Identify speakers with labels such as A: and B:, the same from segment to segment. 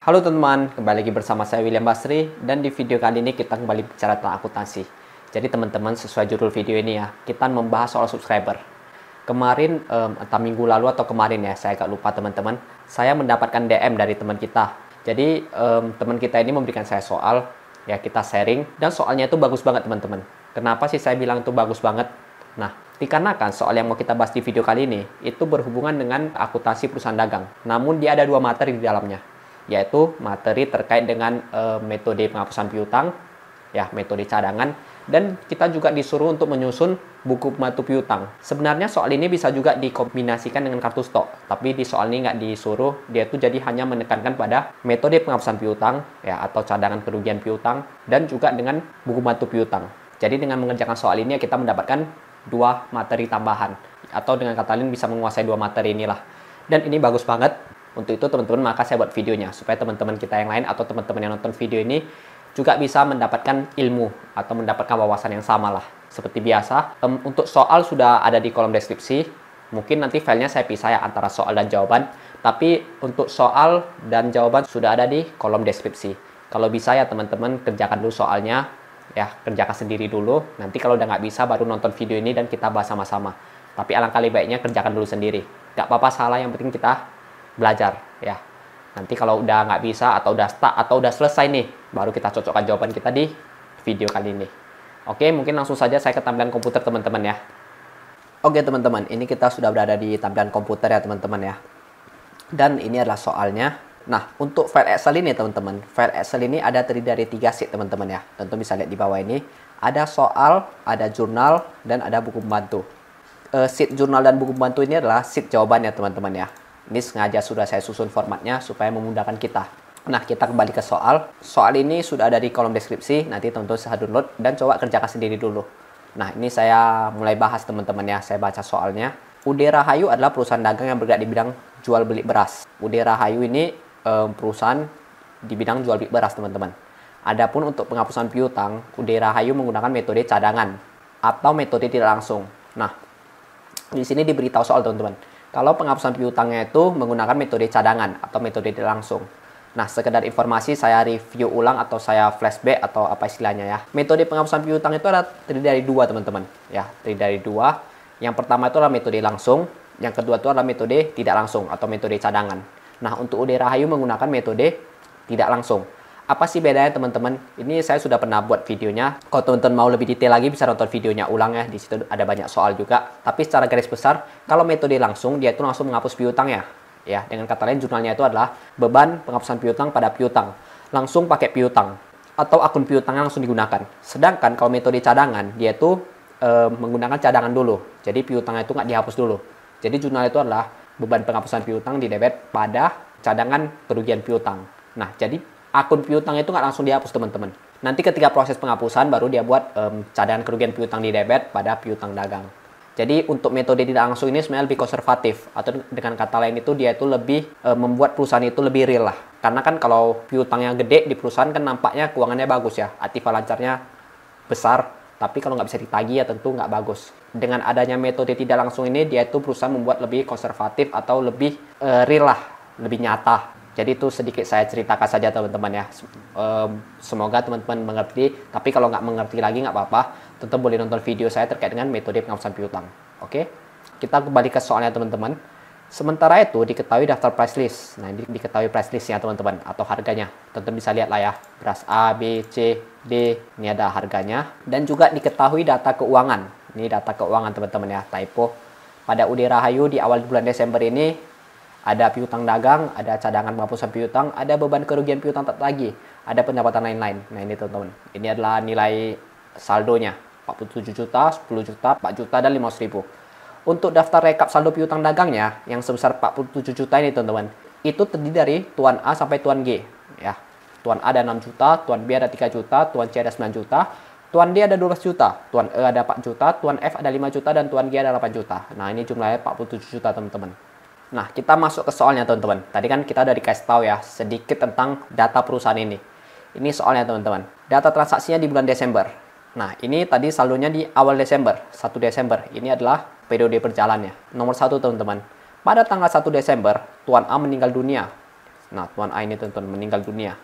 A: Halo teman-teman, kembali lagi bersama saya William Basri dan di video kali ini kita kembali bicara tentang akuntansi. Jadi teman-teman, sesuai judul video ini ya, kita membahas soal subscriber. Kemarin, entah minggu lalu atau kemarin ya, saya agak lupa teman-teman, saya mendapatkan DM dari teman kita. Jadi teman kita ini memberikan saya soal, ya kita sharing, dan soalnya itu bagus banget teman-teman. Kenapa sih saya bilang itu bagus banget? Nah, dikarenakan soal yang mau kita bahas di video kali ini, itu berhubungan dengan akuntansi perusahaan dagang. Namun dia ada dua materi di dalamnya, yaitu materi terkait dengan metode penghapusan piutang, ya metode cadangan, dan kita juga disuruh untuk menyusun buku pembantu piutang. Sebenarnya soal ini bisa juga dikombinasikan dengan kartu stok, tapi di soal ini nggak disuruh, dia tuh jadi hanya menekankan pada metode penghapusan piutang, ya atau cadangan kerugian piutang, dan juga dengan buku pembantu piutang. Jadi dengan mengerjakan soal ini kita mendapatkan dua materi tambahan, atau dengan kata lain bisa menguasai dua materi inilah. Dan ini bagus banget. Untuk itu teman-teman, maka saya buat videonya supaya teman-teman kita yang lain atau teman-teman yang nonton video ini juga bisa mendapatkan ilmu atau mendapatkan wawasan yang sama lah. Seperti biasa, untuk soal sudah ada di kolom deskripsi. Mungkin nanti filenya saya pisah ya antara soal dan jawaban. Tapi untuk soal dan jawaban sudah ada di kolom deskripsi. Kalau bisa ya teman-teman kerjakan dulu soalnya, ya kerjakan sendiri dulu. Nanti kalau udah nggak bisa baru nonton video ini dan kita bahas sama-sama. Tapi alangkah lebih baiknya kerjakan dulu sendiri. Nggak apa-apa salah, yang penting kita belajar ya. Nanti kalau udah nggak bisa atau udah stuck atau udah selesai nih, baru kita cocokkan jawaban kita di video kali ini. Oke, mungkin langsung saja saya ke tampilan komputer teman-teman ya. Oke teman-teman, ini kita sudah berada di tampilan komputer ya teman-teman ya. Dan ini adalah soalnya. Nah, untuk file Excel ini teman-teman, file Excel ini ada terdiri dari 3 sheet teman-teman ya. Tentu bisa lihat di bawah ini, ada soal, ada jurnal, dan ada buku pembantu. Sheet jurnal dan buku pembantu ini adalah sheet jawabannya teman-teman ya. Ini sengaja sudah saya susun formatnya supaya memudahkan kita. Nah, kita kembali ke soal. Soal ini sudah ada di kolom deskripsi. Nanti teman-teman bisa download dan coba kerjakan sendiri dulu. Nah, ini saya mulai bahas teman-teman ya. Saya baca soalnya. UD Rahayu adalah perusahaan dagang yang bergerak di bidang jual beli beras. UD Rahayu ini perusahaan di bidang jual beli beras teman-teman. Adapun untuk penghapusan piutang, UD Rahayu menggunakan metode cadangan atau metode tidak langsung. Nah, di sini diberitahu soal teman-teman. Kalau penghapusan piutangnya itu menggunakan metode cadangan atau metode tidak langsung. Nah, sekedar informasi saya review ulang atau saya flashback atau apa istilahnya ya. Metode penghapusan piutang itu ada terdiri dari dua teman-teman. Ya, terdiri dari dua. Yang pertama itu adalah metode langsung. Yang kedua itu adalah metode tidak langsung atau metode cadangan. Nah, untuk UD Rahayu menggunakan metode tidak langsung. Apa sih bedanya teman-teman? Ini saya sudah pernah buat videonya. Kalau teman-teman mau lebih detail lagi bisa nonton videonya ulang ya. Di situ ada banyak soal juga. Tapi secara garis besar, kalau metode langsung dia itu langsung menghapus piutang ya. Ya, dengan kata lain jurnalnya itu adalah beban penghapusan piutang pada piutang. Langsung pakai piutang atau akun piutangnya langsung digunakan. Sedangkan kalau metode cadangan dia itu menggunakan cadangan dulu. Jadi piutangnya itu nggak dihapus dulu. Jadi jurnal itu adalah beban penghapusan piutang didebet pada cadangan kerugian piutang. Nah, jadi akun piutang itu nggak langsung dihapus teman-teman. Nanti ketika proses penghapusan baru dia buat cadangan kerugian piutang di debit pada piutang dagang. Jadi untuk metode tidak langsung ini sebenarnya lebih konservatif, atau dengan kata lain itu dia itu lebih membuat perusahaan itu lebih real lah. Karena kan kalau piutangnya gede di perusahaan kan nampaknya keuangannya bagus ya, aktiva lancarnya besar, tapi kalau nggak bisa ditagih ya tentu nggak bagus. Dengan adanya metode tidak langsung ini dia itu perusahaan membuat lebih konservatif atau lebih real lah, lebih nyata. Jadi itu sedikit saya ceritakan saja teman-teman ya. Semoga teman-teman mengerti. Tapi kalau nggak mengerti lagi nggak apa-apa. Tetap boleh nonton video saya terkait dengan metode penghapusan piutang. Oke? Kita kembali ke soalnya teman-teman. Sementara itu diketahui daftar price list. Nah ini diketahui price listnya teman-teman. Atau harganya. Teman-teman bisa lihat lah ya. Beras A, B, C, D. Ini ada harganya. Dan juga diketahui data keuangan. Ini data keuangan teman-teman ya. Typo. Pada UD Rahayu di awal bulan Desember ini ada piutang dagang, ada cadangan penghapusan piutang, ada beban kerugian piutang tak lagi, ada pendapatan lain-lain. Nah ini teman-teman, ini adalah nilai saldonya, 47 juta, 10 juta, 4 juta, dan 500.000. Untuk daftar rekap saldo piutang dagangnya, yang sebesar 47 juta ini teman-teman, itu terdiri dari Tuan A sampai Tuan G. Ya, Tuan A ada 6 juta, Tuan B ada 3 juta, Tuan C ada 9 juta, Tuan D ada 12 juta, Tuan E ada 4 juta, Tuan F ada 5 juta, dan Tuan G ada 8 juta. Nah ini jumlahnya 47 juta teman-teman. Nah, kita masuk ke soalnya teman-teman. Tadi kan kita udah dikasih tahu ya sedikit tentang data perusahaan ini. Ini soalnya teman-teman. Data transaksinya di bulan Desember. Nah, ini tadi saldonya di awal Desember, 1 Desember. Ini adalah periode berjalannya. Nomor 1 teman-teman. Pada tanggal 1 Desember, Tuan A meninggal dunia. Nah, Tuan A ini teman-teman meninggal dunia.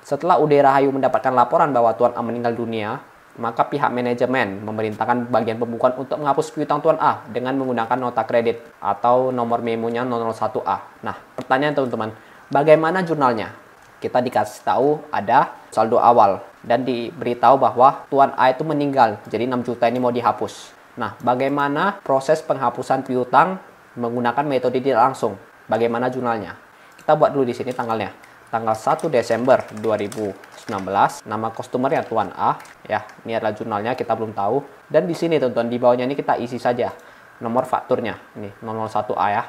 A: Setelah UD Rahayu mendapatkan laporan bahwa Tuan A meninggal dunia, maka pihak manajemen memerintahkan bagian pembukuan untuk menghapus piutang Tuan A dengan menggunakan nota kredit atau nomor memonya 001A. Nah, pertanyaan teman-teman, bagaimana jurnalnya? Kita dikasih tahu ada saldo awal dan diberitahu bahwa Tuan A itu meninggal, jadi 6 juta ini mau dihapus. Nah, bagaimana proses penghapusan piutang menggunakan metode tidak langsung? Bagaimana jurnalnya? Kita buat dulu di sini tanggalnya. Tanggal 1 Desember 2019, nama customer-nya Tuan A, ya. Ini adalah jurnalnya, kita belum tahu. Dan di sini teman-teman, di bawahnya ini kita isi saja nomor fakturnya. Ini 001A ya.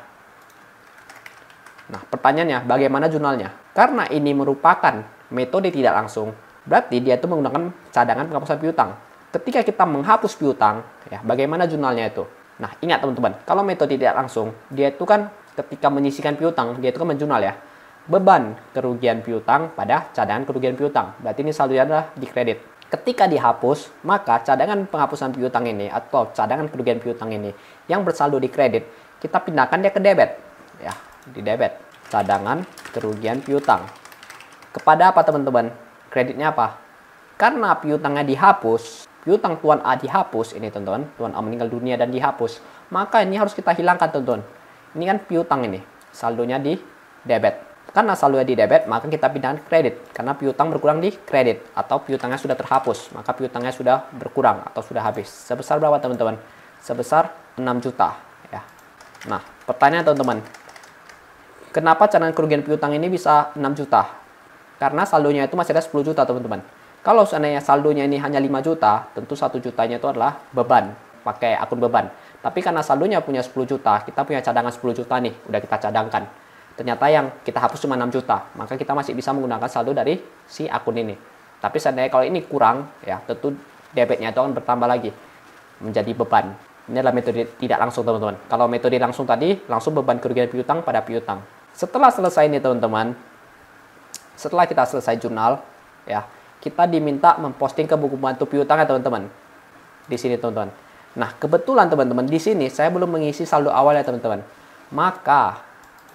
A: Nah, pertanyaannya, bagaimana jurnalnya? Karena ini merupakan metode tidak langsung, berarti dia itu menggunakan cadangan penghapusan piutang. Ketika kita menghapus piutang, ya, bagaimana jurnalnya itu? Nah, ingat teman-teman, kalau metode tidak langsung, dia itu kan ketika menyisikan piutang, dia itu kan menjurnal ya. Beban kerugian piutang pada cadangan kerugian piutang. Berarti ini saldonya adalah dikredit. Ketika dihapus, maka cadangan penghapusan piutang ini atau cadangan kerugian piutang ini yang bersaldo di kredit, kita pindahkan dia ke debit. Ya, di debit. Cadangan kerugian piutang. Kepada apa teman-teman? Kreditnya apa? Karena piutangnya dihapus, piutang Tuan A dihapus, ini teman-teman, Tuan A meninggal dunia dan dihapus, maka ini harus kita hilangkan teman-teman. Ini kan piutang ini, saldonya di debit. Karena saldonya di debit, maka kita pindahkan kredit. Karena piutang berkurang di kredit atau piutangnya sudah terhapus, maka piutangnya sudah berkurang atau sudah habis. Sebesar berapa teman-teman? Sebesar 6 juta. Ya. Nah, pertanyaan teman-teman, kenapa cadangan kerugian piutang ini bisa 6 juta? Karena saldonya itu masih ada 10 juta teman-teman. Kalau seandainya saldonya ini hanya 5 juta, tentu 1 jutanya itu adalah beban, pakai akun beban. Tapi karena saldonya punya 10 juta, kita punya cadangan 10 juta nih, udah kita cadangkan. Ternyata yang kita hapus cuma 6 juta, maka kita masih bisa menggunakan saldo dari si akun ini. Tapi seandainya kalau ini kurang, ya tentu debitnya itu akan bertambah lagi, menjadi beban. Ini adalah metode tidak langsung teman-teman. Kalau metode langsung tadi, langsung beban kerugian piutang pada piutang. Setelah selesai ini teman-teman, setelah kita selesai jurnal, ya kita diminta memposting ke buku bantu piutang ya teman-teman. Di sini teman-teman. Nah kebetulan teman-teman di sini saya belum mengisi saldo awal ya teman-teman. Maka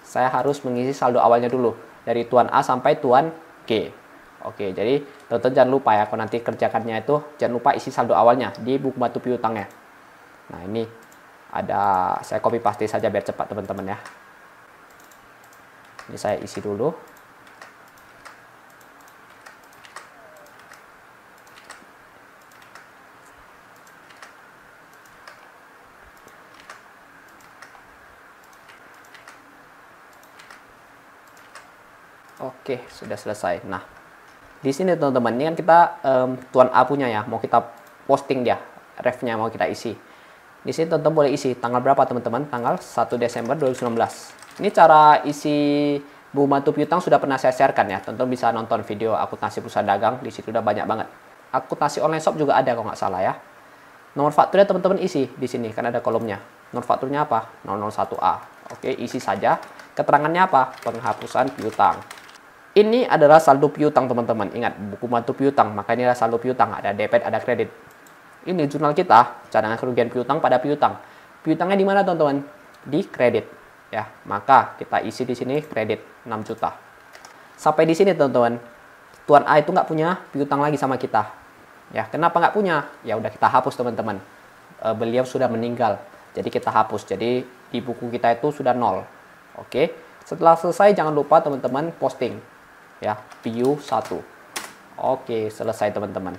A: saya harus mengisi saldo awalnya dulu dari Tuan A sampai Tuan G. Oke, jadi teman-teman jangan lupa ya kalau nanti kerjakannya itu jangan lupa isi saldo awalnya di buku bantu piutangnya. Nah ini ada, saya copy paste saja biar cepat teman-teman ya. Ini saya isi dulu. Oke, sudah selesai. Nah, di sini teman-teman, ini kan kita Tuan A punya ya, mau kita posting dia, refnya mau kita isi. Di sini teman-teman boleh isi tanggal berapa teman-teman? Tanggal 1 Desember 2019. Ini cara isi buku bantu piutang sudah pernah saya sharekan ya. Teman-teman bisa nonton video akuntansi perusahaan dagang, di situ udah banyak banget. Akuntansi online shop juga ada kalau nggak salah ya. Nomor fakturnya teman-teman isi di sini, kan ada kolomnya. Nomor fakturnya apa? 001A. Oke, isi saja. Keterangannya apa? Penghapusan piutang. Ini adalah saldo piutang teman-teman. Ingat, buku bantu piutang, maka ini adalah saldo piutang. Ada debit, ada kredit. Ini jurnal kita, cadangan kerugian piutang pada piutang. Piutangnya di mana teman-teman? Di kredit. Ya, maka kita isi di sini kredit 6 juta. Sampai di sini teman-teman. Tuan A itu nggak punya piutang lagi sama kita. Ya, kenapa nggak punya? Ya udah kita hapus teman-teman. Beliau sudah meninggal. Jadi kita hapus. Jadi di buku kita itu sudah 0. Oke. Setelah selesai jangan lupa teman-teman posting. Ya, view 1. Oke, selesai teman-teman.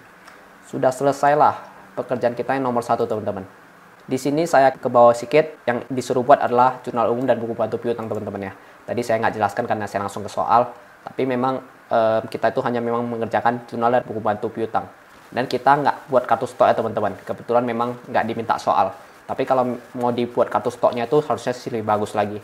A: Sudah selesailah pekerjaan kita yang nomor 1 teman-teman. Di sini saya ke bawah sedikit, yang disuruh buat adalah jurnal umum dan buku bantu piutang teman-teman ya. Tadi saya nggak jelaskan karena saya langsung ke soal, tapi memang kita itu hanya memang mengerjakan jurnal dan buku bantu piutang. Dan kita nggak buat kartu stok ya teman-teman. Kebetulan memang nggak diminta soal. Tapi kalau mau dibuat kartu stoknya itu harusnya sih lebih bagus lagi.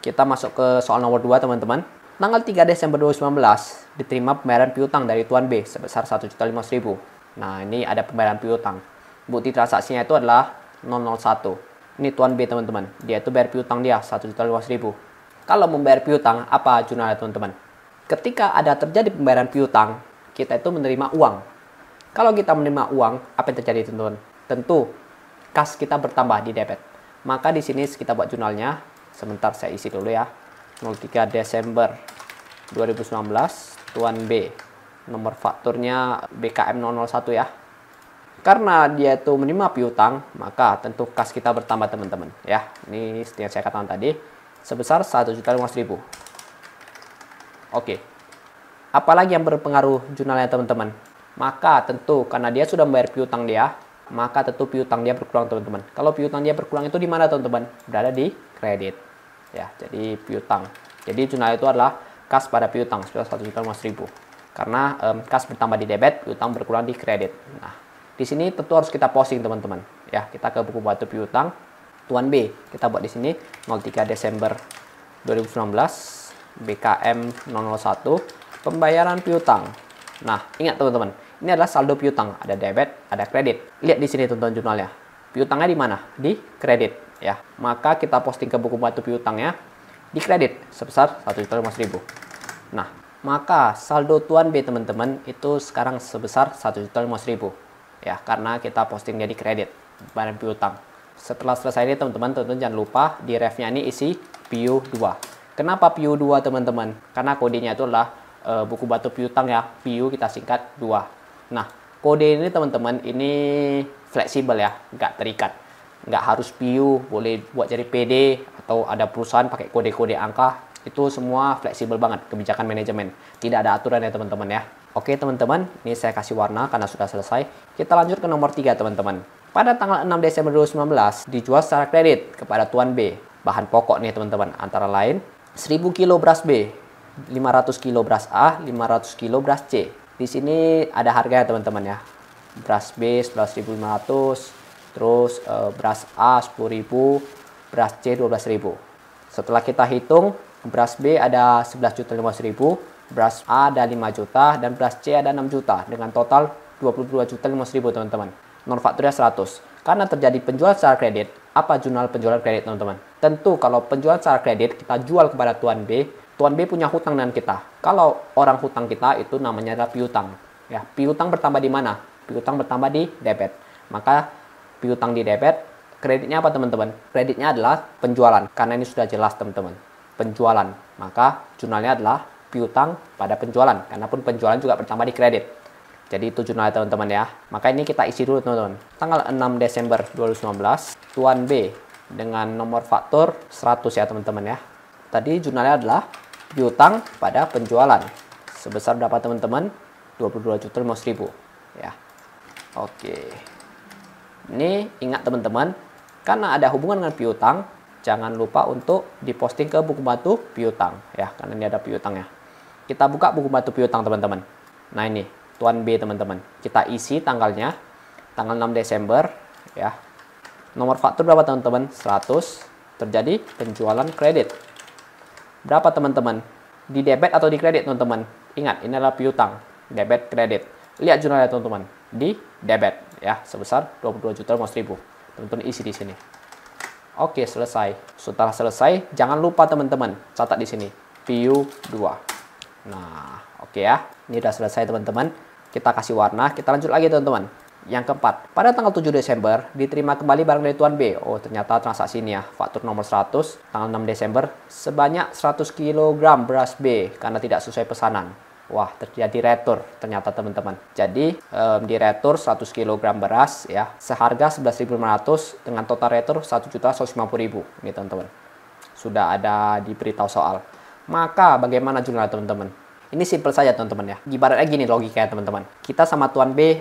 A: Kita masuk ke soal nomor 2 teman-teman. Tanggal 3 Desember 2019 diterima pembayaran piutang dari Tuan B sebesar 1.500.000. Nah, ini ada pembayaran piutang. Bukti transaksinya itu adalah 001. Ini Tuan B teman-teman. Dia itu bayar piutang dia 1.500.000. Kalau membayar piutang, apa jurnalnya teman-teman? Ketika ada terjadi pembayaran piutang, kita itu menerima uang. Kalau kita menerima uang, apa yang terjadi teman-teman? Tentu kas kita bertambah di debit. Maka di sini kita buat jurnalnya. Sebentar saya isi dulu ya. 03 Desember 2019 Tuan B. Nomor fakturnya BKM 001 ya. Karena dia itu menerima piutang, maka tentu kas kita bertambah teman-teman ya. Ini yang saya katakan tadi sebesar 1.500.000. Oke. Apalagi yang berpengaruh jurnalnya teman-teman? Maka tentu karena dia sudah membayar piutang dia, maka tentu piutang dia berkurang teman-teman. Kalau piutang dia berkurang itu di mana teman-teman? Berada di kredit. Ya, jadi piutang. Jadi jurnal itu adalah kas pada piutang sebesar 1.500.000. Karena kas bertambah di debit, piutang berkurang di kredit. Nah, di sini tentu harus kita posting teman-teman. Ya, kita ke buku batu piutang Tuan B. Kita buat di sini 03 Desember 2019 BKM 001 pembayaran piutang. Nah, ingat teman-teman, ini adalah saldo piutang, ada debit, ada kredit. Lihat di sini teman-teman jurnalnya. Piutangnya di mana? Di kredit ya. Maka kita posting ke buku batu piutangnya di kredit sebesar 1.500.000. Nah, maka saldo Tuan B teman-teman itu sekarang sebesar 1.500.000. Ya, karena kita posting dia di kredit barang piutang. Setelah selesai ini teman-teman, jangan lupa di refnya ini isi PIU2. Kenapa PIU2 teman-teman? Karena kodenya itu adalah buku batu piutang ya. PIU kita singkat 2. Nah, kode ini teman-teman ini fleksibel ya, nggak terikat. Nggak harus PIU, boleh buat jadi PD atau ada perusahaan pakai kode-kode angka. Itu semua fleksibel banget, kebijakan manajemen. Tidak ada aturan ya teman-teman ya. Oke teman-teman, ini saya kasih warna karena sudah selesai. Kita lanjut ke nomor 3 teman-teman. Pada tanggal 6 Desember 2019, dijual secara kredit kepada Tuan B. Bahan pokok nih teman-teman, antara lain 1000 kilo beras B, 500 kilo beras A, 500 kilo beras C. Di sini ada harganya teman-teman ya. Beras B 11.500, terus beras A 10.000, beras C 12.000. Setelah kita hitung, beras B ada 11.500.000, beras A ada 5 juta, dan beras C ada 6 juta, dengan total 22.500.000 teman-teman. Non fakturnya 100. Karena terjadi penjualan secara kredit, apa jurnal penjualan kredit teman-teman? Tentu kalau penjualan secara kredit kita jual kepada Tuan B, Tuan B punya hutang dengan kita. Kalau orang hutang kita itu namanya adalah piutang. Ya, piutang bertambah di mana? Piutang bertambah di debit. Maka piutang di debit, kreditnya apa teman-teman? Kreditnya adalah penjualan. Karena ini sudah jelas teman-teman. Penjualan. Maka jurnalnya adalah piutang pada penjualan. Karena pun penjualan juga bertambah di kredit. Jadi itu jurnalnya teman-teman ya. Maka ini kita isi dulu teman-teman. Tanggal 6 Desember 2019, Tuan B dengan nomor faktur 100 ya teman-teman ya. Tadi jurnalnya adalah piutang pada penjualan. Sebesar berapa teman-teman? 22.500.000 ya. Oke. Ini ingat teman-teman, karena ada hubungan dengan piutang, jangan lupa untuk diposting ke buku batu piutang ya, karena ini ada piutangnya. Kita buka buku batu piutang teman-teman. Nah ini Tuan B teman-teman. Kita isi tanggalnya, tanggal 6 Desember ya. Nomor faktur berapa teman-teman? 100. Terjadi penjualan kredit. Berapa teman-teman? Di debit atau di kredit teman-teman? Ingat, ini adalah piutang, debit kredit. Lihat jurnalnya teman-teman, di debit ya, sebesar 22.500.000. Teman-teman isi di sini. Oke, selesai. Setelah selesai, jangan lupa teman-teman catat di sini PIU 2. Nah, oke ya. Ini sudah selesai teman-teman. Kita kasih warna, kita lanjut lagi teman-teman. Yang keempat, pada tanggal 7 Desember diterima kembali barang dari Tuan B. Oh, ternyata transaksi ini ya, faktur nomor 100 tanggal 6 Desember sebanyak 100 kg beras B karena tidak sesuai pesanan. Wah, terjadi retur ternyata teman-teman. Jadi di retur 100 kg beras ya, seharga 11.500 dengan total retur 1.150.000. Ini teman-teman. Sudah ada diberitahu soal. Maka bagaimana jurnal teman-teman? Ini simpel saja teman-teman ya. Ibaratnya gini logikanya teman-teman. Kita sama Tuan B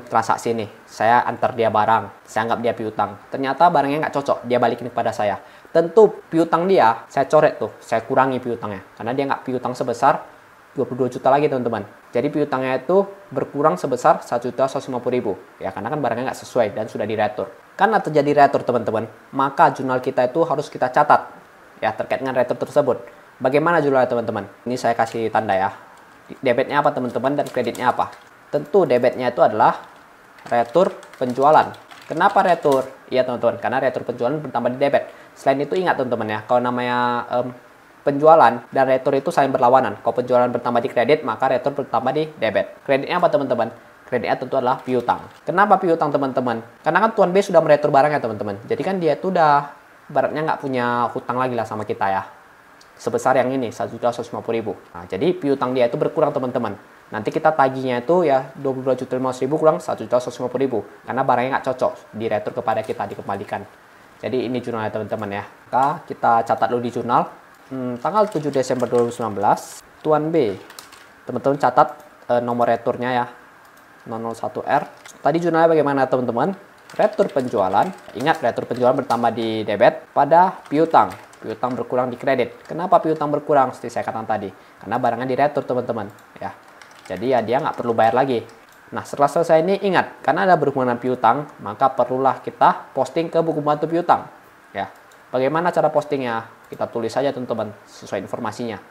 A: transaksi nih. Saya antar dia barang. Saya anggap dia piutang. Ternyata barangnya nggak cocok. Dia balikin kepada saya. Tentu piutang dia, saya coret tuh. Saya kurangi piutangnya. Karena dia nggak piutang sebesar 22 juta lagi teman-teman. Jadi piutangnya itu berkurang sebesar 1.150.000. Ya karena kan barangnya nggak sesuai dan sudah diretur. Karena terjadi retur teman-teman, maka jurnal kita itu harus kita catat. Ya terkait dengan retur tersebut. Bagaimana jurnalnya teman-teman? Ini saya kasih tanda ya. Debitnya apa teman-teman dan kreditnya apa? Tentu debitnya itu adalah retur penjualan. Kenapa retur? Iya teman-teman, karena retur penjualan bertambah di debit. Selain itu ingat teman-teman ya, kalau namanya penjualan dan retur itu saling berlawanan. Kalau penjualan bertambah di kredit, maka retur bertambah di debit. Kreditnya apa teman-teman? Kreditnya tentu adalah piutang. Kenapa piutang teman-teman? Karena kan Tuan B sudah meretur barangnya teman-teman. Jadi kan dia itu udah baratnya nggak punya hutang lagi lah sama kita ya. sebesar yang ini 1.150.000. Nah, jadi piutang dia itu berkurang teman-teman. Nanti kita tagihnya itu ya 22.500.000 kurang 1.150.000 karena barangnya nggak cocok diretur kepada kita, dikembalikan. Jadi ini jurnalnya teman-teman ya. Maka kita catat dulu di jurnal tanggal 7 Desember 2019 Tuan B. Teman-teman catat nomor returnya ya 001R. Tadi jurnalnya bagaimana teman-teman? Retur penjualan. Ingat, retur penjualan bertambah di debit pada piutang. Piutang berkurang di kredit. Kenapa piutang berkurang? Seperti saya katakan tadi. Karena barangnya diretur teman-teman. Ya. Jadi ya dia nggak perlu bayar lagi. Nah setelah selesai ini ingat, karena ada berhubungan piutang, maka perlulah kita posting ke buku bantu piutang. Ya. Bagaimana cara postingnya? Kita tulis saja teman-teman sesuai informasinya.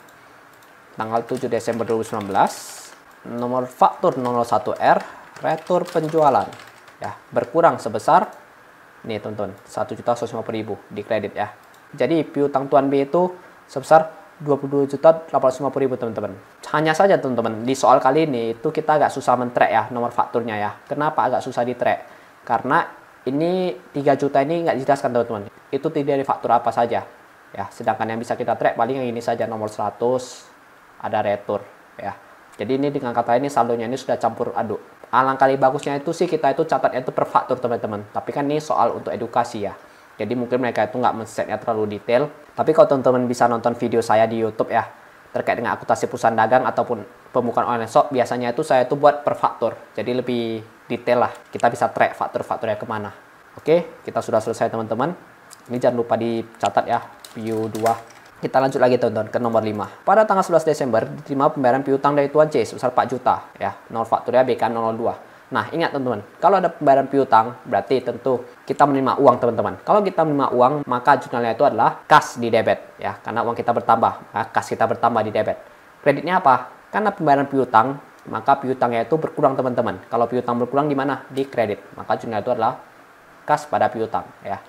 A: Tanggal 7 Desember 2019, nomor faktur 01R, retur penjualan. Ya, berkurang sebesar nih teman-teman 1.150.000 di kredit ya. Jadi piutang Tuan B itu sebesar 22.850.000 teman-teman. Hanya saja teman-teman di soal kali ini itu kita agak susah men-track ya nomor fakturnya ya. Kenapa agak susah di-track? Karena ini 3 juta ini nggak dijelaskan teman-teman. Itu tidak dari faktur apa saja ya. Sedangkan yang bisa kita track paling yang ini saja, nomor 100 ada retur ya. Jadi ini dengan kata ini saldonya ini sudah campur aduk. Alangkah lebih bagusnya itu sih kita itu catatnya itu per faktur teman-teman. Tapi kan ini soal untuk edukasi ya. Jadi mungkin mereka itu nggak men-setnya terlalu detail. Tapi kalau teman-teman bisa nonton video saya di YouTube ya terkait dengan akuntansi perusahaan dagang ataupun pembukaan online shop, biasanya itu saya itu buat per faktur. Jadi lebih detail lah. Kita bisa track faktur-fakturnya kemana. Oke, kita sudah selesai teman-teman. Ini jangan lupa dicatat ya, PU2. Kita lanjut lagi teman-teman ke nomor 5. Pada tanggal 11 Desember diterima pembayaran piutang dari Tuan C sebesar 4 juta ya. Nomor fakturnya BKM 002. Nah, ingat teman-teman, kalau ada pembayaran piutang berarti tentu kita menerima uang teman-teman. Kalau kita menerima uang, maka jurnalnya itu adalah kas di debit ya, karena uang kita bertambah, maka kas kita bertambah di debit. Kreditnya apa? Karena pembayaran piutang, maka piutangnya itu berkurang teman-teman. Kalau piutang berkurang di mana? Di kredit. Maka jurnal itu adalah kas pada piutang ya.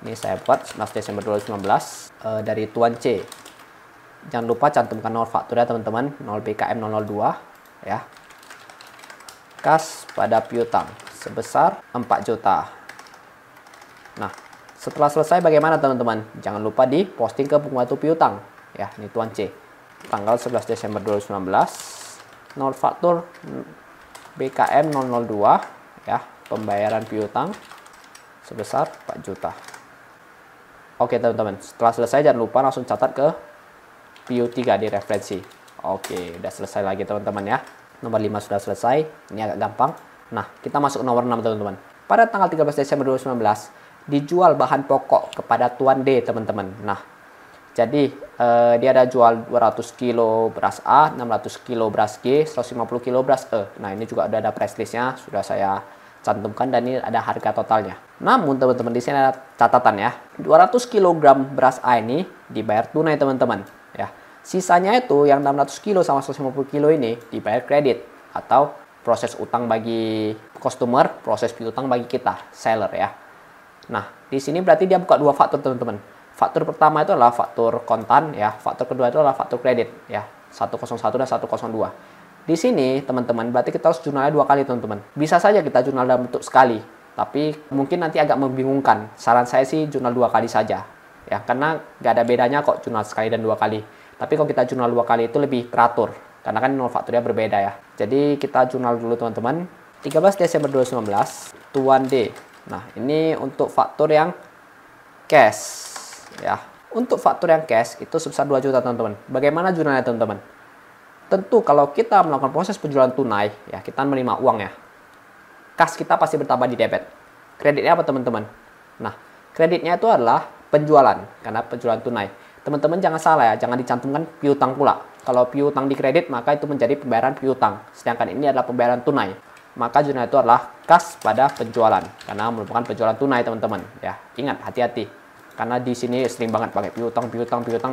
A: Ini saya buat 11 Desember 2019 dari Tuan C. Jangan lupa cantumkan nomor fakturnya teman-teman, 0 BKM 002 ya. Kas pada piutang sebesar 4 juta. Nah, setelah selesai bagaimana teman-teman? Jangan lupa di posting ke pembantu piutang ya. Ini Tuan C. Tanggal 11 Desember 2019. Nomor faktur BKM 002 ya, pembayaran piutang sebesar 4 juta. Oke teman-teman, setelah selesai jangan lupa langsung catat ke PU3 di referensi. Oke, udah selesai lagi teman-teman ya. Nomor 5 sudah selesai, ini agak gampang. Nah, kita masuk ke nomor 6 teman-teman. Pada tanggal 13 Desember 2019, dijual bahan pokok kepada Tuan D teman-teman. Nah, jadi dia ada jual 200 kilo beras A, 600 kilo beras G, 150 kilo beras E. Nah, ini juga udah ada price listnya, sudah saya cantumkan dan ini ada harga totalnya. Namun teman-teman di sini ada catatan ya. 200 kg beras A ini dibayar tunai teman-teman ya. Sisanya itu yang 600 kilo sama 150 kilo ini dibayar kredit atau proses utang bagi customer, proses piutang bagi kita, seller ya. Nah, di sini berarti dia buka dua faktur teman-teman. Faktur pertama itu adalah faktur kontan ya, faktur kedua itu adalah faktur kredit ya, 101 dan 102. Di sini teman-teman berarti kita harus jurnalnya 2 kali teman-teman. Bisa saja kita jurnal dalam bentuk sekali, tapi mungkin nanti agak membingungkan. Saran saya sih jurnal 2 kali saja ya, karena nggak ada bedanya kok jurnal sekali dan 2 kali. Tapi kalau kita jurnal 2 kali itu lebih teratur karena kan nomor fakturnya berbeda ya. Jadi kita jurnal dulu teman-teman. 13 Desember 2019 Tuan D. Nah, ini untuk faktur yang cash ya. Untuk faktur yang cash itu sebesar 2 juta teman-teman. Bagaimana jurnalnya teman-teman? Tentu kalau kita melakukan proses penjualan tunai, ya kita menerima uang ya. Kas kita pasti bertambah di debit. Kreditnya apa teman-teman? Nah, kreditnya itu adalah penjualan, karena penjualan tunai. Teman-teman jangan salah ya, jangan dicantumkan piutang pula. Kalau piutang di kredit, maka itu menjadi pembayaran piutang. Sedangkan ini adalah pembayaran tunai. Maka jurnal itu adalah kas pada penjualan, karena merupakan penjualan tunai teman-teman. Ya, ingat, hati-hati. Karena di sini sering banget pakai piutang,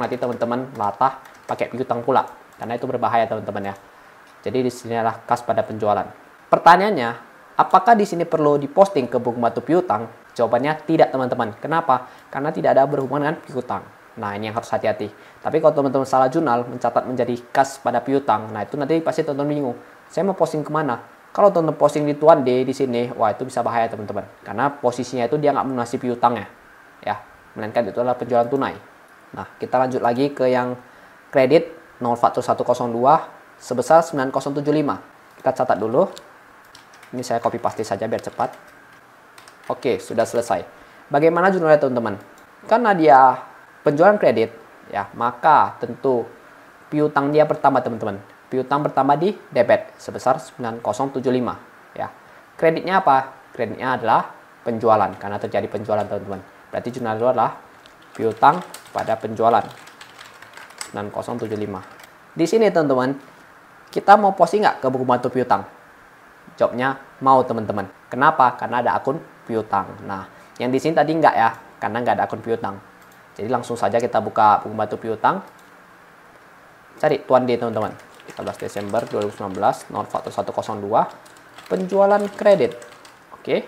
A: nanti teman-teman latah pakai piutang pula. Karena itu berbahaya teman-teman ya. Jadi di sini adalah kas pada penjualan. Pertanyaannya, apakah di sini perlu diposting ke buku bantu piutang? Jawabannya tidak teman-teman. Kenapa? Karena tidak ada berhubungan dengan piutang. Nah, ini yang harus hati-hati. Tapi kalau teman-teman salah jurnal, mencatat menjadi kas pada piutang, nah itu nanti pasti teman-teman bingung. Saya mau posting kemana? Kalau teman-teman posting di Tuan D di sini, wah itu bisa bahaya teman-teman. Karena posisinya itu dia nggak melunasi piutangnya. Ya, melainkan itu adalah penjualan tunai. Nah, kita lanjut lagi ke yang kredit nomor faktur 102 sebesar 9075. Kita catat dulu. Ini saya copy paste saja biar cepat. Oke, sudah selesai. Bagaimana jurnalnya teman-teman? Karena dia penjualan kredit, ya, maka tentu piutang dia bertambah teman-teman. Piutang bertambah di debit sebesar 9075, ya. Kreditnya apa? Kreditnya adalah penjualan karena terjadi penjualan teman-teman. Berarti jurnal itu adalah piutang pada penjualan 9075. Di sini teman-teman, kita mau posting nggak ke buku bantu piutang? Jawabnya mau teman-teman. Kenapa? Karena ada akun piutang. Nah, yang di sini tadi nggak ya, karena nggak ada akun piutang. Jadi langsung saja kita buka buku bantu piutang. Cari Tuan D teman-teman. 14 Desember 2019, nomor faktur 102, penjualan kredit. Oke.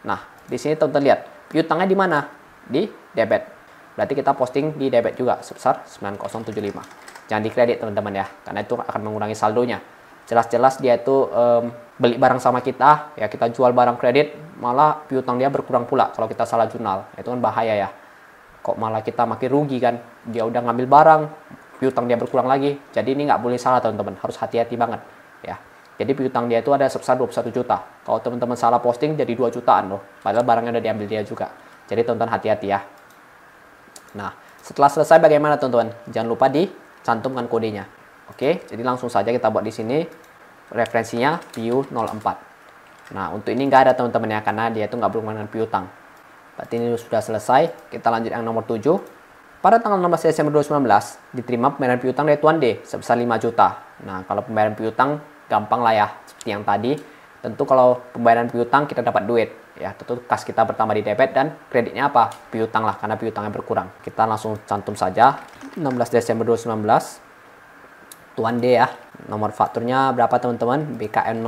A: Nah, di sini teman-teman lihat, piutangnya di mana? Di debit. Berarti kita posting di debit juga sebesar 9075. Jangan di kredit teman-teman ya, karena itu akan mengurangi saldonya. Jelas-jelas dia itu beli barang sama kita, ya kita jual barang kredit, malah piutang dia berkurang pula kalau kita salah jurnal. Itu kan bahaya ya. Kok malah kita makin rugi kan? Dia udah ngambil barang, piutang dia berkurang lagi. Jadi ini nggak boleh salah teman-teman, harus hati-hati banget ya. Jadi piutang dia itu ada sebesar 21 juta. Kalau teman-teman salah posting jadi 2 jutaan loh. Padahal barangnya udah diambil dia juga. Jadi teman-teman hati-hati ya. Nah, setelah selesai bagaimana teman-teman? Jangan lupa dicantumkan kodenya. Oke, jadi langsung saja kita buat di sini referensinya PIU04. Nah, untuk ini nggak ada teman-teman ya, karena dia itu nggak berhubungan dengan piutang. Berarti ini sudah selesai. Kita lanjut yang nomor 7. Pada tanggal 16 Desember 2019, diterima pembayaran piutang dari Tuan D sebesar 5 juta. Nah, kalau pembayaran piutang gampang lah ya, seperti yang tadi. Tentu kalau pembayaran piutang kita dapat duit. Ya, tentu kas kita bertambah di debit dan kreditnya apa? Piutang lah, karena piutangnya berkurang. Kita langsung cantum saja 16 Desember 2019. Tuan D ya. Nomor fakturnya berapa teman-teman? BKM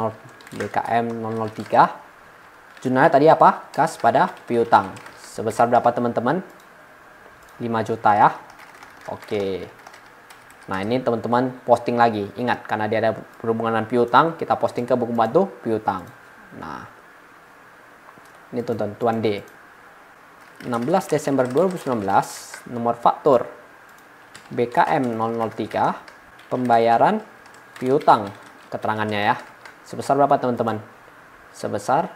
A: 003. Jurnalnya tadi apa? Kas pada piutang. Sebesar berapa teman-teman? 5 juta ya. Oke. Nah, ini teman-teman posting lagi. Ingat, karena dia ada berhubungan dengan piutang, kita posting ke buku bantu piutang. Nah, ini teman-teman, Tuan D. 16 Desember 2019, nomor faktur BKM 003, pembayaran piutang, keterangannya ya. Sebesar berapa teman-teman? Sebesar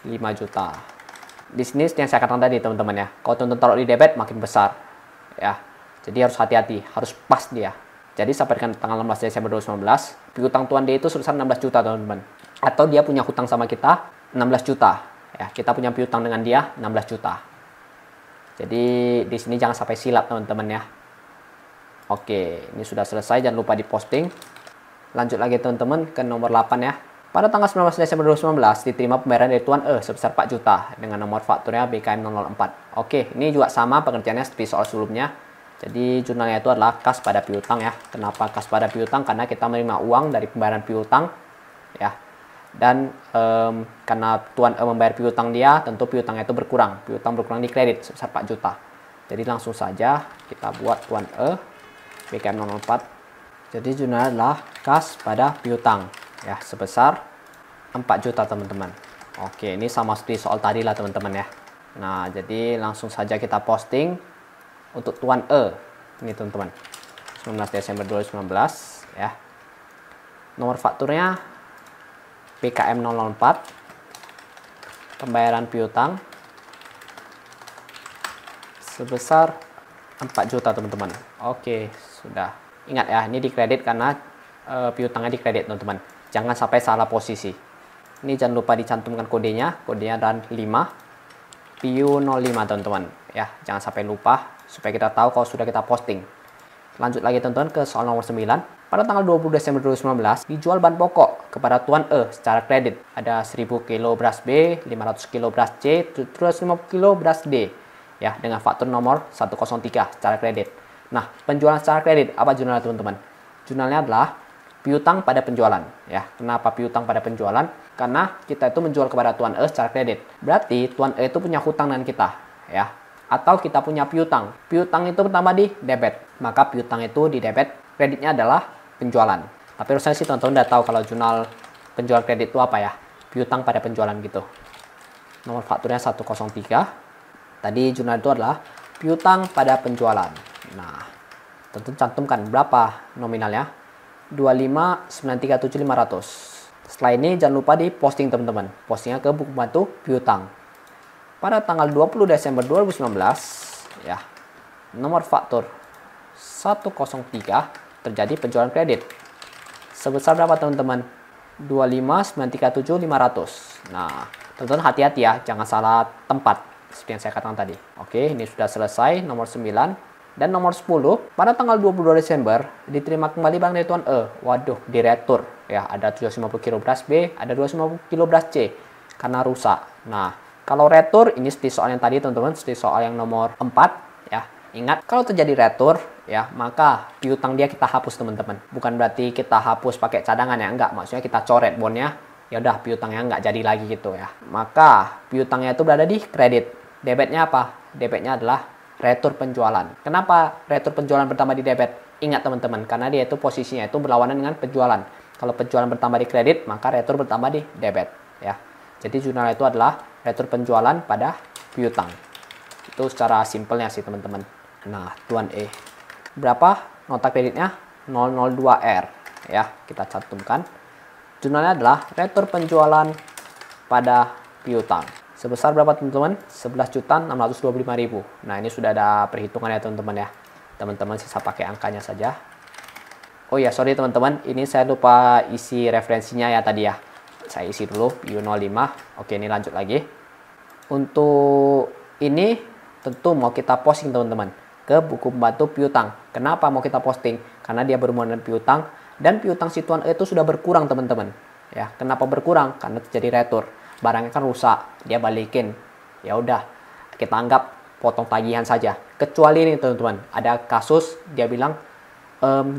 A: 5 juta. Di sini yang saya katakan tadi teman-teman ya. Kalau teman-teman taruh di debit makin besar ya. Jadi harus hati-hati, harus pas dia. Jadi sampai dengan tanggal 16 Desember 2019, piutang Tuan D itu sebesar 16 juta teman-teman. Atau dia punya hutang sama kita 16 juta. Ya, kita punya piutang dengan dia 16 juta. Jadi di sini jangan sampai silap teman-teman ya. Oke, ini sudah selesai, jangan lupa diposting. Lanjut lagi teman-teman ke nomor 8 ya. Pada tanggal 19 Desember 2019 diterima pembayaran dari Tuan E sebesar 4 juta dengan nomor fakturnya BKM 004. Oke, ini juga sama pengertiannya seperti soal sebelumnya. Jadi jurnalnya itu adalah kas pada piutang ya. Kenapa kas pada piutang? Karena kita menerima uang dari pembayaran piutang ya. Dan karena Tuan E membayar piutang dia, tentu piutangnya itu berkurang. Piutang berkurang di kredit sebesar 4 juta. Jadi langsung saja kita buat Tuan E BKM 004. Jadi jurnalnya adalah kas pada piutang ya, sebesar 4 juta teman-teman. Oke, ini sama seperti soal tadi lah teman-teman ya. Nah, jadi langsung saja kita posting untuk Tuan E. Ini teman-teman, 19 Desember 2019 ya. Nomor fakturnya BKM 004, pembayaran piutang sebesar 4 juta teman-teman. Oke, sudah. Ingat ya, ini dikredit karena piutangnya dikredit teman-teman. Jangan sampai salah posisi. Ini jangan lupa dicantumkan kodenya dan 5 PIU05 teman-teman. Ya, jangan sampai lupa supaya kita tahu kalau sudah kita posting. Lanjut lagi teman-teman ke soal nomor 9. Pada tanggal 20 Desember 2019 dijual bahan pokok kepada Tuan E secara kredit. Ada 1000 kilo beras B, 500 kilo beras C, 350 kilo beras D. Ya, dengan faktur nomor 103 secara kredit. Nah, penjualan secara kredit apa jurnalnya teman-teman? Jurnalnya adalah piutang pada penjualan ya. Kenapa piutang pada penjualan? Karena kita itu menjual kepada Tuan E secara kredit. Berarti Tuan E itu punya hutang dengan kita ya. Atau kita punya piutang. Piutang itu pertama di debit. Maka piutang itu di debit, kreditnya adalah penjualan. Tapi harusnya sih teman-teman udah tahu kalau jurnal penjual kredit itu apa ya. Piutang pada penjualan gitu. Nomor fakturnya 103. Tadi jurnal itu adalah piutang pada penjualan. Nah, tentu cantumkan berapa nominalnya. 25.937.500. Setelah ini jangan lupa di posting teman-teman. Postingnya ke buku pembantu piutang. Pada tanggal 20 Desember 2019, ya, nomor faktur 103 terjadi penjualan kredit. Sebesar berapa teman-teman? 25.937.500. Nah, teman-teman hati-hati ya, jangan salah tempat seperti yang saya katakan tadi. Oke, ini sudah selesai nomor 9. Dan nomor 10, pada tanggal 22 Desember, diterima kembali barang dari Tuan E. Waduh, diretur. Ya, ada 750 kilo beras B, ada 250 kilo beras C. Karena rusak. Nah, kalau retur, ini seperti soal yang tadi teman-teman, seperti soal yang nomor 4. Ya, ingat, kalau terjadi retur, ya, maka piutang dia kita hapus teman-teman. Bukan berarti kita hapus pakai cadangan ya, enggak. Maksudnya kita coret bonnya, ya udah piutangnya enggak jadi lagi gitu ya. Maka piutangnya itu berada di kredit. Debitnya apa? Debitnya adalah retur penjualan. Kenapa retur penjualan bertambah di debit? Ingat teman-teman, karena dia itu posisinya itu berlawanan dengan penjualan. Kalau penjualan bertambah di kredit, maka retur bertambah di debit. Ya, jadi jurnal itu adalah retur penjualan pada piutang. Itu secara simpelnya sih teman-teman. Nah, Tuan E. Berapa nota kreditnya? 002R. Ya, kita cantumkan. Jurnalnya adalah retur penjualan pada piutang. Sebesar berapa teman-teman? 11.625.000. Nah, ini sudah ada perhitungannya teman-teman ya. Teman-teman sisa pakai angkanya saja. Oh ya, sorry teman-teman, ini saya lupa isi referensinya ya tadi ya. Saya isi dulu U05. Oke, ini lanjut lagi. Untuk ini tentu mau kita posting teman-teman ke buku pembantu piutang. Kenapa mau kita posting? Karena dia berhubungan dengan piutang dan piutang si Tuan E itu sudah berkurang teman-teman. Ya, kenapa berkurang? Karena terjadi retur. Barangnya kan rusak, dia balikin. Ya udah, kita anggap potong tagihan saja. Kecuali ini teman-teman, ada kasus dia bilang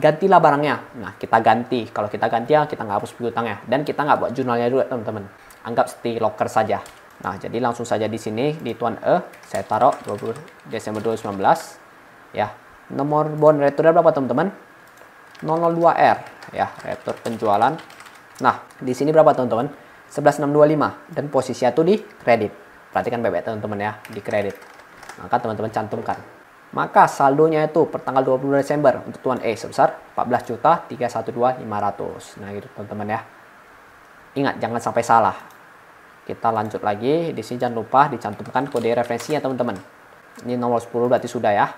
A: gantilah barangnya. Nah, kita ganti. Kalau kita ganti ya kita nggak hapus piutangnya dan kita nggak buat jurnalnya dulu teman-teman. Anggap seperti locker saja. Nah, jadi langsung saja di sini di Tuan E saya taruh 20 Desember 2019. Ya, nomor bond returnya berapa teman-teman? 002R ya, retur penjualan. Nah, di sini berapa teman-teman? 11.625 dan posisinya itu di kredit. Perhatikan baik-baik teman-teman ya, di kredit. Maka teman-teman cantumkan. Maka saldonya itu per tanggal 20 Desember untuk Tuan E sebesar 14.312.500. Nah, gitu teman-teman ya. Ingat jangan sampai salah. Kita lanjut lagi. Di sini jangan lupa dicantumkan kode referensinya teman-teman. Ini nomor 10 berarti sudah ya.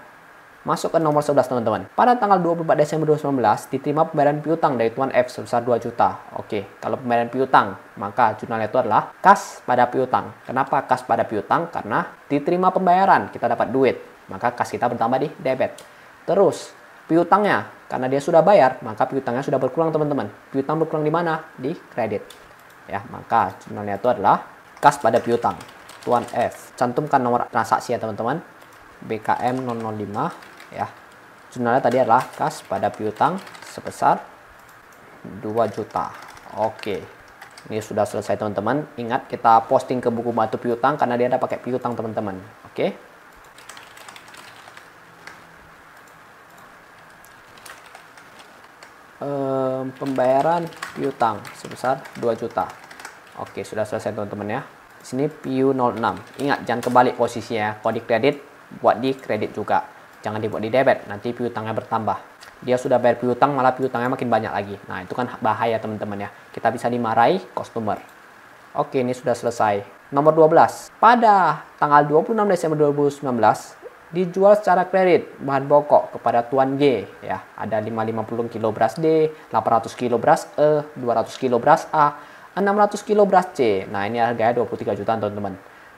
A: Masuk ke nomor 11 teman-teman. Pada tanggal 24 Desember 2019 diterima pembayaran piutang dari Tuan F sebesar 2 juta. Oke, kalau pembayaran piutang, maka jurnalnya itu adalah kas pada piutang. Kenapa kas pada piutang? Karena diterima pembayaran, kita dapat duit. Maka kas kita bertambah di debit. Terus, piutangnya, karena dia sudah bayar, maka piutangnya sudah berkurang teman-teman. Piutang berkurang di mana? Di kredit. Ya, maka jurnalnya itu adalah kas pada piutang. Tuan F. Cantumkan nomor transaksi ya teman-teman. BKM 005. Ya, jurnalnya tadi adalah kas pada piutang sebesar 2 juta. Oke, ini sudah selesai teman-teman. Ingat kita posting ke buku pembantu piutang karena dia ada pakai piutang teman-teman. Oke. Pembayaran piutang sebesar 2 juta. Oke, sudah selesai teman-teman ya. Di sini PU06. Ingat jangan kebalik posisinya. Kalau di kredit buat di kredit juga. Jangan dibuat di debit, nanti piutangnya bertambah. Dia sudah bayar piutang, malah piutangnya makin banyak lagi. Nah, itu kan bahaya teman-teman ya. Kita bisa dimarahi customer. Oke, ini sudah selesai. Nomor 12. Pada tanggal 26 Desember 2019, dijual secara kredit bahan pokok kepada Tuan G. Ya, ada 550 kilo beras D, 800 kilo beras E, 200 kilo beras A, 600 kilo beras C. Nah, ini harganya 23 juta teman-teman.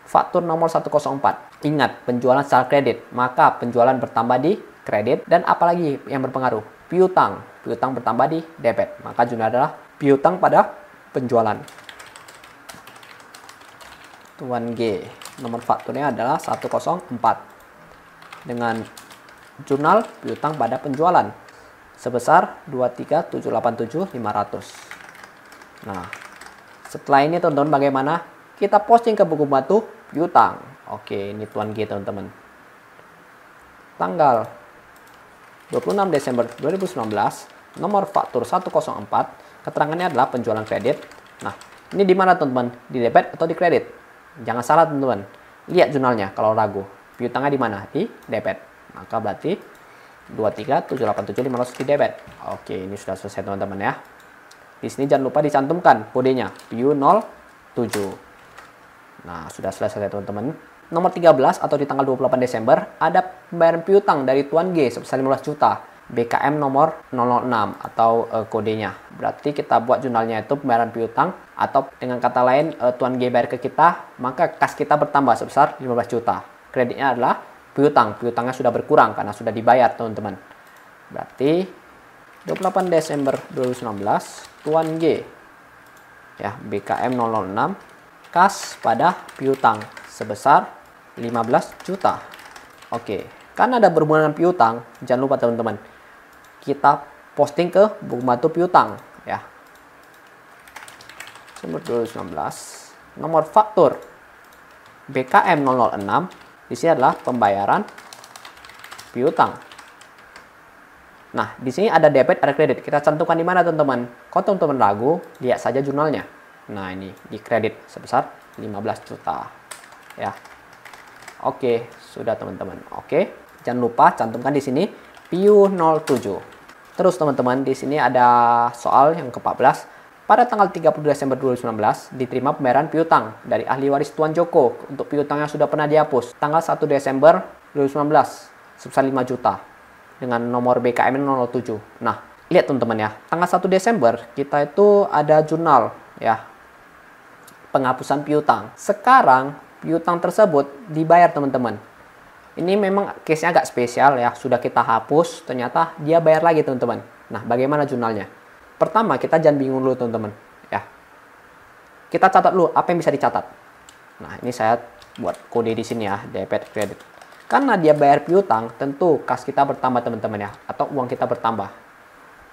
A: Faktur nomor 104. Ingat, penjualan secara kredit, maka penjualan bertambah di kredit dan apalagi yang berpengaruh? Piutang. Piutang bertambah di debit. Maka jumlah adalah piutang pada penjualan. Tuan G. Nomor fakturnya adalah 104. Dengan jurnal piutang pada penjualan sebesar 23.787.500. Nah, setelah ini teman-teman bagaimana? Kita posting ke buku pembantu piutang. Oke, ini Tuan G teman-teman. Tanggal 26 Desember 2019, nomor faktur 104, keterangannya adalah penjualan kredit. Nah, ini di mana teman-teman? Di debit atau di kredit? Jangan salah teman-teman. Lihat jurnalnya kalau ragu. Piutangnya di mana? Di debit. Maka berarti 23787 500 di debit. Oke, ini sudah selesai teman-teman ya. Di sini jangan lupa dicantumkan kodenya PIU07. Nah, sudah selesai teman-teman. Nomor 13 atau di tanggal 28 Desember ada pembayaran piutang dari Tuan G sebesar 15 juta. BKM nomor 006 atau kodenya. Berarti kita buat jurnalnya itu pembayaran piutang, atau dengan kata lain Tuan G bayar ke kita, maka kas kita bertambah sebesar 15 juta. Kreditnya adalah piutang. Piutangnya sudah berkurang karena sudah dibayar teman-teman. Berarti 28 Desember 2019 Tuan G ya, BKM 006 kas pada piutang sebesar 15 juta. Oke, karena ada berhubungan dengan piutang, jangan lupa teman-teman, kita posting ke buku bantu piutang ya. Desember 2019, nomor faktur BKM 006, di sini adalah pembayaran piutang. Nah, di sini ada debit, ada kredit. Kita cantumkan di mana teman-teman? Kalau teman-teman ragu, lihat saja jurnalnya. Nah, ini di kredit sebesar 15 juta ya. Oke, sudah teman-teman. Oke, jangan lupa cantumkan di sini PIU07. Terus teman-teman, di sini ada soal yang ke-14. Pada tanggal 30 Desember 2019 diterima pembayaran piutang dari ahli waris Tuan Joko untuk piutang yang sudah pernah dihapus. Tanggal 1 Desember 2019 sebesar 5 juta dengan nomor BKM 007. Nah, lihat teman-teman ya. Tanggal 1 Desember kita itu ada jurnal ya, penghapusan piutang. Sekarang piutang tersebut dibayar teman-teman. Ini memang case-nya agak spesial ya. Sudah kita hapus, ternyata dia bayar lagi teman-teman. Nah, bagaimana jurnalnya? Pertama, kita jangan bingung dulu teman-teman ya. Kita catat dulu apa yang bisa dicatat. Nah, ini saya buat kode di sini ya, debit kredit. Karena dia bayar piutang, tentu kas kita bertambah teman-teman ya, atau uang kita bertambah.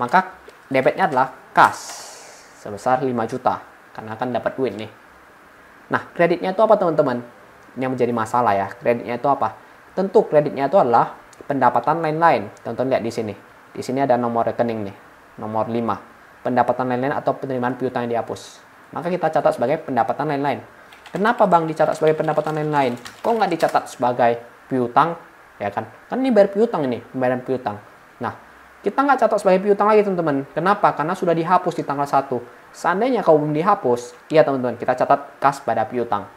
A: Maka debitnya adalah kas sebesar 5 juta karena akan dapat duit nih. Nah, kreditnya itu apa teman-teman? Ini yang menjadi masalah ya. Kreditnya itu apa? Tentu kreditnya itu adalah pendapatan lain-lain. Teman-teman lihat di sini. Di sini ada nomor rekening nih, nomor 5. Pendapatan lain-lain atau penerimaan piutang yang dihapus. Maka kita catat sebagai pendapatan lain-lain. Kenapa Bang dicatat sebagai pendapatan lain-lain? Kok nggak dicatat sebagai piutang? Ya kan? Kan ini bayar piutang ini, pembayaran piutang. Nah, kita nggak catat sebagai piutang lagi teman-teman. Kenapa? Karena sudah dihapus di tanggal 1. Seandainya kalau belum dihapus, iya teman-teman, kita catat kas pada piutang.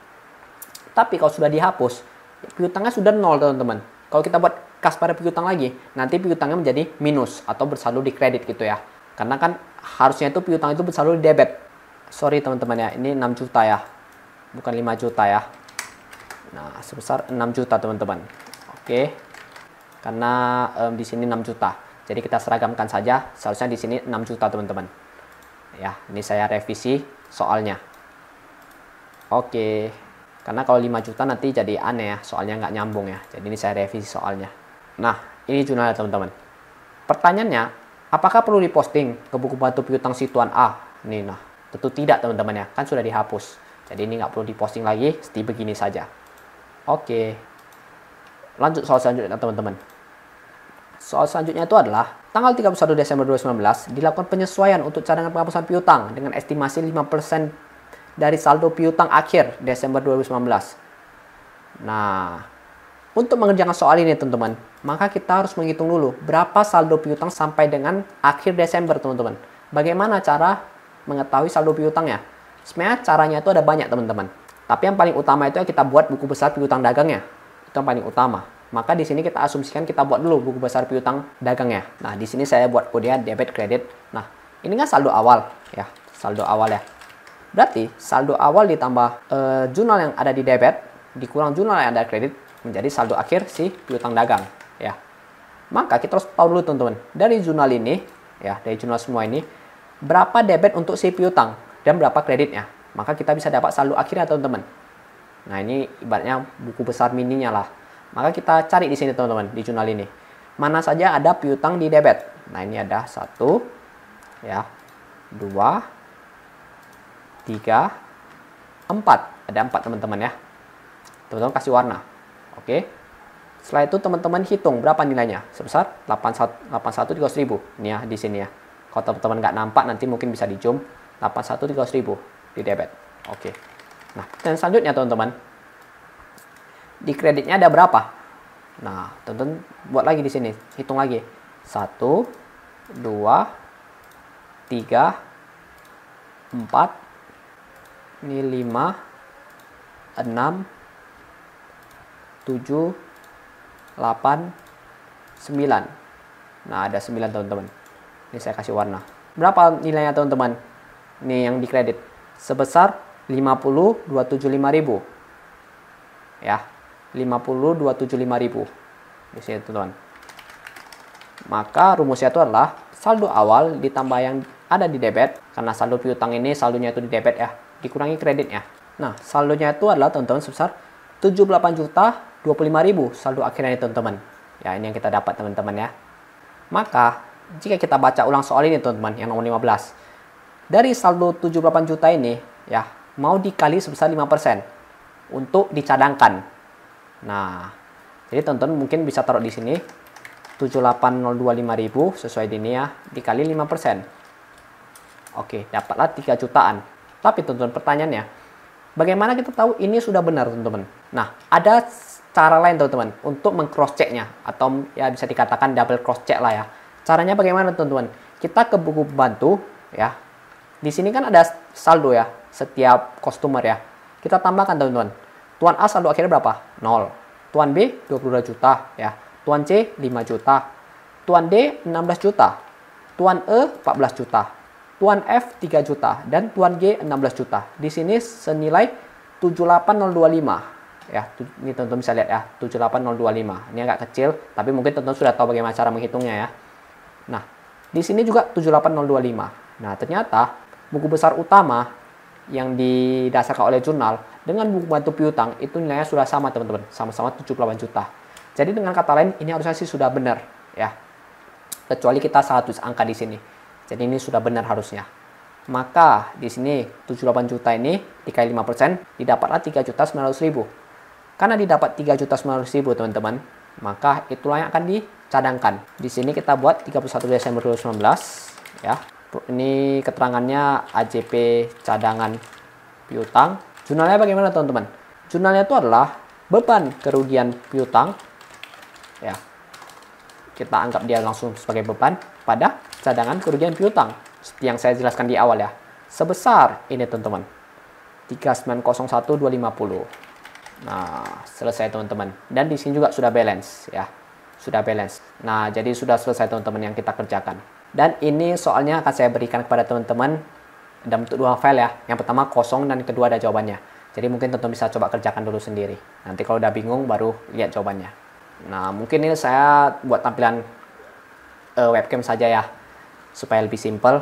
A: Tapi kalau sudah dihapus, piutangnya sudah 0 teman-teman. Kalau kita buat kas pada piutang lagi, nanti piutangnya menjadi minus atau bersaldo di kredit gitu ya. Karena kan harusnya itu piutang itu bersaldo di debit. Sorry teman-teman ya, ini 6 juta ya. Bukan 5 juta ya. Nah, sebesar 6 juta teman-teman. Oke. Karena di sini 6 juta. Jadi kita seragamkan saja, seharusnya di sini 6 juta teman-teman. Ya, ini saya revisi soalnya. Oke. Karena kalau 5 juta nanti jadi aneh ya, soalnya nggak nyambung ya. Jadi ini saya revisi soalnya. Nah, ini jurnalnya teman-teman. Pertanyaannya, apakah perlu diposting ke buku bantu piutang si Tuan A? Nih, nah, tentu tidak teman-teman ya, kan sudah dihapus. Jadi ini nggak perlu diposting lagi, seperti begini saja. Oke, lanjut soal selanjutnya teman-teman. Soal selanjutnya itu adalah tanggal 31 Desember 2019 dilakukan penyesuaian untuk cadangan penghapusan piutang dengan estimasi 5% dari saldo piutang akhir Desember 2019. Nah, untuk mengerjakan soal ini teman-teman, maka kita harus menghitung dulu berapa saldo piutang sampai dengan akhir Desember teman-teman. Bagaimana cara mengetahui saldo piutangnya? Sebenarnya caranya itu ada banyak teman-teman. Tapi yang paling utama itu ya kita buat buku besar piutang dagangnya. Itu yang paling utama. Maka di sini kita asumsikan kita buat dulu buku besar piutang dagangnya. Nah, di sini saya buat kode debit kredit. Nah, ini kan saldo awal ya, saldo awal ya. Berarti saldo awal ditambah jurnal yang ada di debit dikurang jurnal yang ada di kredit menjadi saldo akhir si piutang dagang ya. Maka kita harus tahu dulu teman-teman, dari jurnal ini ya, dari jurnal semua ini berapa debit untuk si piutang dan berapa kreditnya. Maka kita bisa dapat saldo akhirnya teman-teman. Nah, ini ibaratnya buku besar mininya lah. Maka kita cari di sini teman-teman, di jurnal ini. Mana saja ada piutang di debit. Nah, ini ada 1 ya, 2 3 4. Ada 4 teman-teman ya. Teman-teman kasih warna. Oke. Setelah itu teman-teman hitung berapa nilainya. Sebesar 81.300.000. Ini ya di sini ya. Kalau teman-teman nggak nampak nanti mungkin bisa di zoom. 81.300.000 di debit. Oke. Nah, dan selanjutnya teman-teman, di kreditnya ada berapa? Nah, teman-teman buat lagi di sini, hitung lagi. 1, 2, 3, 4, ini 5, 6, 7, 8, 9. Nah, ada 9 teman-teman. Ini saya kasih warna. Berapa nilainya teman-teman? Ini yang dikredit. Sebesar 50.275.000. Ya, 50.275.000. Di sini teman-teman. Maka rumusnya itu adalah saldo awal ditambah yang ada di debit, karena saldo piutang ini saldonya itu di debit ya, dikurangi kreditnya. Nah, saldonya itu adalah teman-teman sebesar 78.025.000 saldo akhirnya teman-teman. Ya, ini yang kita dapat teman-teman ya. Maka, jika kita baca ulang soal ini teman-teman, yang nomor 15. Dari saldo 78 juta ini, ya, mau dikali sebesar 5% untuk dicadangkan. Nah, jadi teman-teman mungkin bisa taruh di sini 78.025.000 sesuai ini ya, dikali 5%. Oke, dapatlah 3 jutaan. Tapi teman-teman pertanyaannya, bagaimana kita tahu ini sudah benar teman-teman? Nah, ada cara lain teman-teman untuk meng-cross-checknya, atau ya bisa dikatakan double cross-check lah ya. Caranya bagaimana teman-teman? Kita ke buku pembantu ya. Di sini kan ada saldo ya, setiap customer ya. Kita tambahkan teman-teman. Tuan A saldo akhirnya berapa? 0. Tuan B 22 juta ya. Tuan C 5 juta. Tuan D 16 juta. Tuan E 14 juta. Tuan F 3 juta dan Tuan G 16 juta. Di sini senilai 78.025 ya. Ini teman-teman bisa lihat ya, 78.025. Ini agak kecil, tapi mungkin teman-teman sudah tahu bagaimana cara menghitungnya ya. Nah, di sini juga 78.025. Nah, ternyata buku besar utama yang didasarkan oleh jurnal dengan buku bantu piutang itu nilainya sudah sama teman-teman, sama-sama 78 juta. Jadi dengan kata lain ini harusnya sih sudah benar ya. Kecuali kita salah tulis angka di sini. Jadi ini sudah benar harusnya. Maka di sini 78 juta ini dikali 5% didapatlah 3.900.000. Karena didapat 3.900.000 teman-teman, maka itulah yang akan dicadangkan. Di sini kita buat 31 Desember 2019 ya. Ini keterangannya AJP cadangan piutang. Jurnalnya bagaimana teman-teman? Jurnalnya itu adalah beban kerugian piutang ya. Kita anggap dia langsung sebagai beban pada cadangan kerugian piutang seperti yang saya jelaskan di awal ya. Sebesar ini teman-teman, 391.250. Nah, selesai teman-teman. Dan di sini juga sudah balance ya. Sudah balance. Nah, jadi sudah selesai teman-teman yang kita kerjakan. Dan ini soalnya akan saya berikan kepada teman-teman dalam bentuk 2 file ya. Yang pertama kosong dan kedua ada jawabannya. Jadi mungkin teman-teman bisa coba kerjakan dulu sendiri. Nanti kalau udah bingung baru lihat jawabannya. Nah, mungkin ini saya buat tampilan webcam saja ya, supaya lebih simple.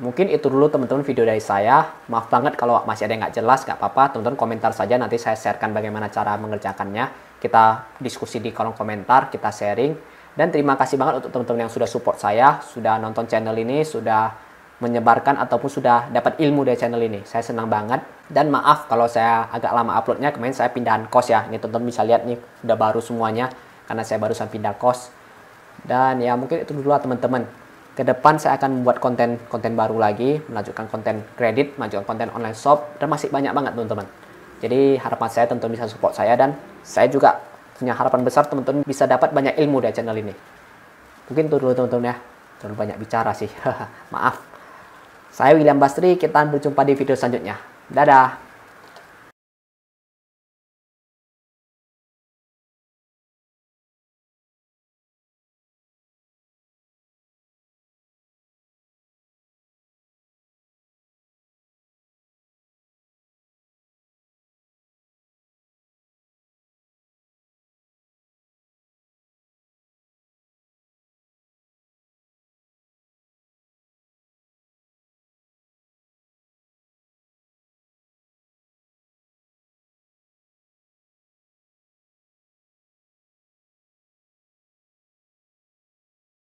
A: Mungkin itu dulu teman-teman video dari saya. Maaf banget kalau masih ada yang nggak jelas, nggak apa-apa. Teman-teman komentar saja, nanti saya sharekan bagaimana cara mengerjakannya. Kita diskusi di kolom komentar, kita sharing. Dan terima kasih banget untuk teman-teman yang sudah support saya, sudah nonton channel ini, sudah menyebarkan ataupun sudah dapat ilmu dari channel ini. Saya senang banget. Dan maaf kalau saya agak lama uploadnya, kemarin saya pindahan kos ya. Ini teman-teman bisa lihat nih, udah baru semuanya karena saya barusan pindah kos. Dan ya mungkin itu dulu lah teman-teman. Ke depan saya akan membuat konten baru lagi, melanjutkan konten kredit, melanjutkan konten online shop, dan masih banyak banget teman-teman. Jadi harapan saya teman-teman bisa support saya, dan saya juga punya harapan besar teman-teman bisa dapat banyak ilmu dari channel ini. Mungkin itu dulu teman-teman ya. Terlalu banyak bicara sih. Maaf. Saya William Basri, kita berjumpa di video selanjutnya. Dadah!